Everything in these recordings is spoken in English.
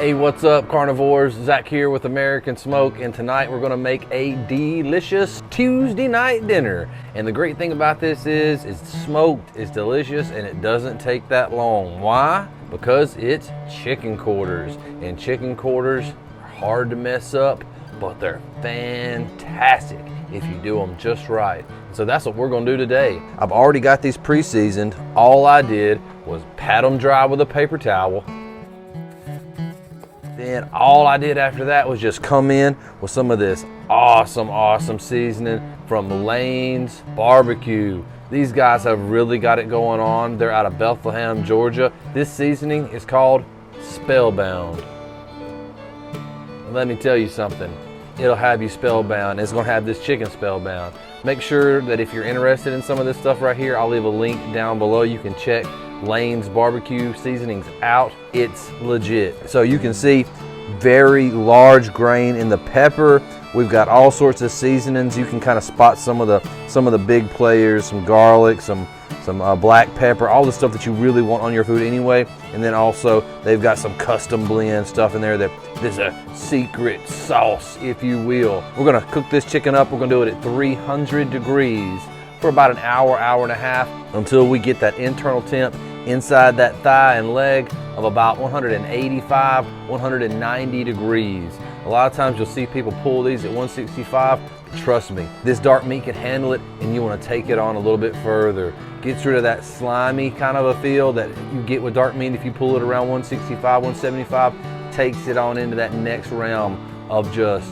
Hey, what's up, carnivores? Zach here with American Smoke, and tonight we're gonna make a delicious Tuesday night dinner. And the great thing about this is it's smoked, it's delicious, and it doesn't take that long. Why? Because it's chicken quarters, and chicken quarters are hard to mess up, but they're fantastic if you do them just right. So that's what we're gonna do today. I've already got these pre-seasoned. All I did was pat them dry with a paper towel. Then all I did after that was just come in with some of this awesome seasoning from Lane's BBQ. These guys have really got it going on. They're out of Bethlehem, Georgia. This seasoning is called SpellBound. Let me tell you something. It'll have you spellbound. It's gonna have this chicken spellbound. Make sure that if you're interested in some of this stuff right here, I'll leave a link down below. You can check Lane's BBQ seasonings out. It's legit. So you can see very large grain in the pepper. We've got all sorts of seasonings. You can kind of spot some of the big players, some garlic, some black pepper, all the stuff that you really want on your food anyway. And then also they've got some custom blend stuff in there that there's a secret sauce, if you will. We're gonna cook this chicken up. We're gonna do it at 300 degrees for about an hour, hour and a half, until we get that internal temp inside that thigh and leg of about 185, 190 degrees. A lot of times you'll see people pull these at 165. Trust me, this dark meat can handle it, and you want to take it on a little bit further. Gets rid of that slimy kind of a feel that you get with dark meat if you pull it around 165, 175. Takes it on into that next realm of just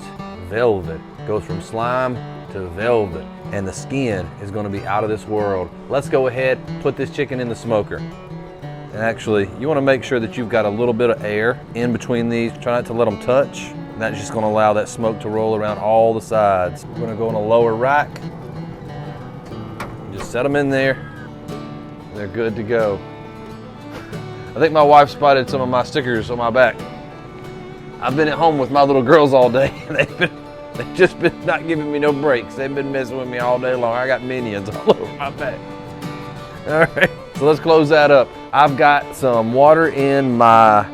velvet. Goes from slime to velvet, and the skin is going to be out of this world. Let's go ahead, put this chicken in the smoker. And actually, you want to make sure that you've got a little bit of air in between these. Try not to let them touch. And that's just going to allow that smoke to roll around all the sides. We're going to go on a lower rack. Just set them in there. They're good to go. I think my wife spotted some of my stickers on my back. I've been at home with my little girls all day, and they've just been not giving me no breaks. They've been messing with me all day long. I got minions all over my back. All right, so let's close that up. I've got some water in my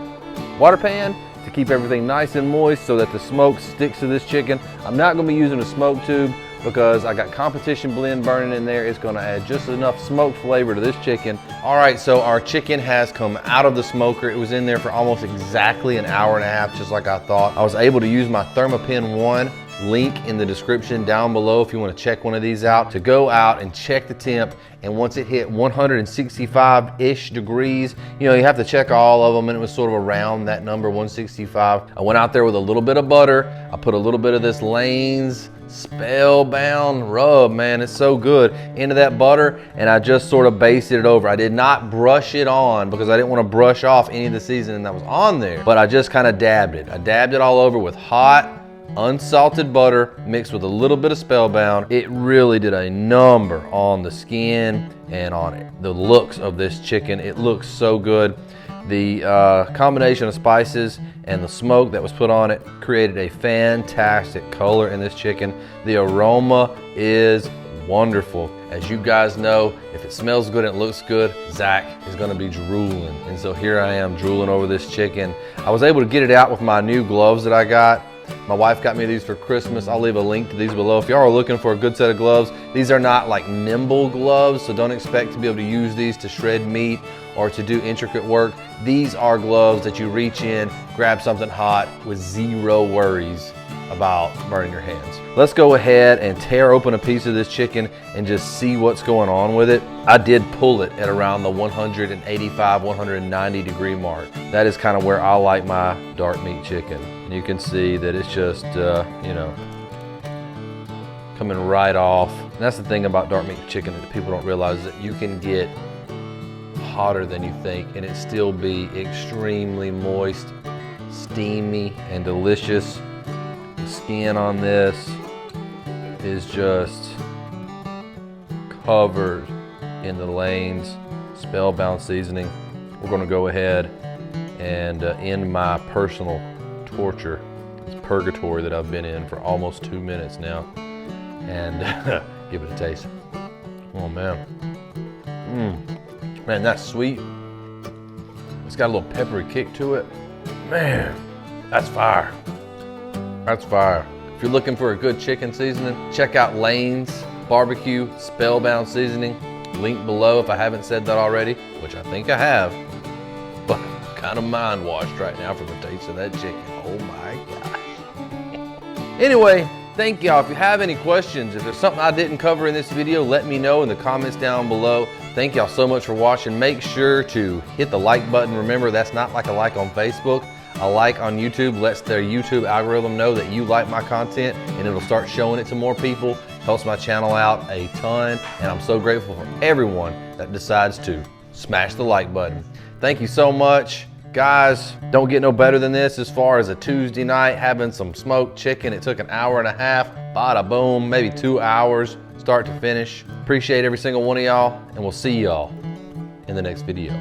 water pan to keep everything nice and moist so that the smoke sticks to this chicken. I'm not gonna be using a smoke tube because I got competition blend burning in there. It's gonna add just enough smoke flavor to this chicken. All right, so our chicken has come out of the smoker. It was in there for almost exactly an hour and a half, just like I thought. I was able to use my ThermaPen 1, link in the description down below if you want to check one of these out, to go out and check the temp. And once it hit 165-ish degrees, you know, you have to check all of them, and it was sort of around that number, 165. I went out there with a little bit of butter. I put a little bit of this Lane's SpellBound rub, man, it's so good, into that butter, and I just sort of basted it over. I did not brush it on because I didn't want to brush off any of the seasoning that was on there, but I just kind of dabbed it. I dabbed it all over with hot, unsalted butter mixed with a little bit of SpellBound. It really did a number on the skin and on it. The looks of this chicken, it looks so good. The combination of spices and the smoke that was put on it created a fantastic color in this chicken. The aroma is wonderful. As you guys know, if it smells good and it looks good, Zach is gonna be drooling. And so here I am drooling over this chicken. I was able to get it out with my new gloves that I got. My wife got me these for Christmas. I'll leave a link to these below. If y'all are looking for a good set of gloves, these are not like nimble gloves, so don't expect to be able to use these to shred meat or to do intricate work. These are gloves that you reach in, grab something hot with zero worries about burning your hands. Let's go ahead and tear open a piece of this chicken and just see what's going on with it. I did pull it at around the 185, 190 degree mark. That is kind of where I like my dark meat chicken. And you can see that it's just, you know, coming right off. And that's the thing about dark meat chicken that people don't realize, is that you can get hotter than you think and it still be extremely moist, steamy, and delicious. The skin on this is just covered in the Lane's SpellBound seasoning. We're gonna go ahead and end my personal torture, this purgatory that I've been in for almost 2 minutes now, and give it a taste. Oh man. Man, that's sweet. It's got a little peppery kick to it. Man, that's fire. That's fire. If you're looking for a good chicken seasoning, check out Lane's BBQ SpellBound Seasoning. Link below if I haven't said that already, which I think I have. But I'm kind of mind washed right now from the taste of that chicken. Oh my gosh. Anyway, thank y'all. If you have any questions, if there's something I didn't cover in this video, let me know in the comments down below. Thank y'all so much for watching. Make sure to hit the like button. Remember, that's not like a like on Facebook. A like on YouTube lets their YouTube algorithm know that you like my content, and it'll start showing it to more people. Helps my channel out a ton, and I'm so grateful for everyone that decides to smash the like button. Thank you so much. Guys, don't get no better than this as far as a Tuesday night having some smoked chicken. It took an hour and a half, bada boom, maybe 2 hours, start to finish. Appreciate every single one of y'all, and we'll see y'all in the next video.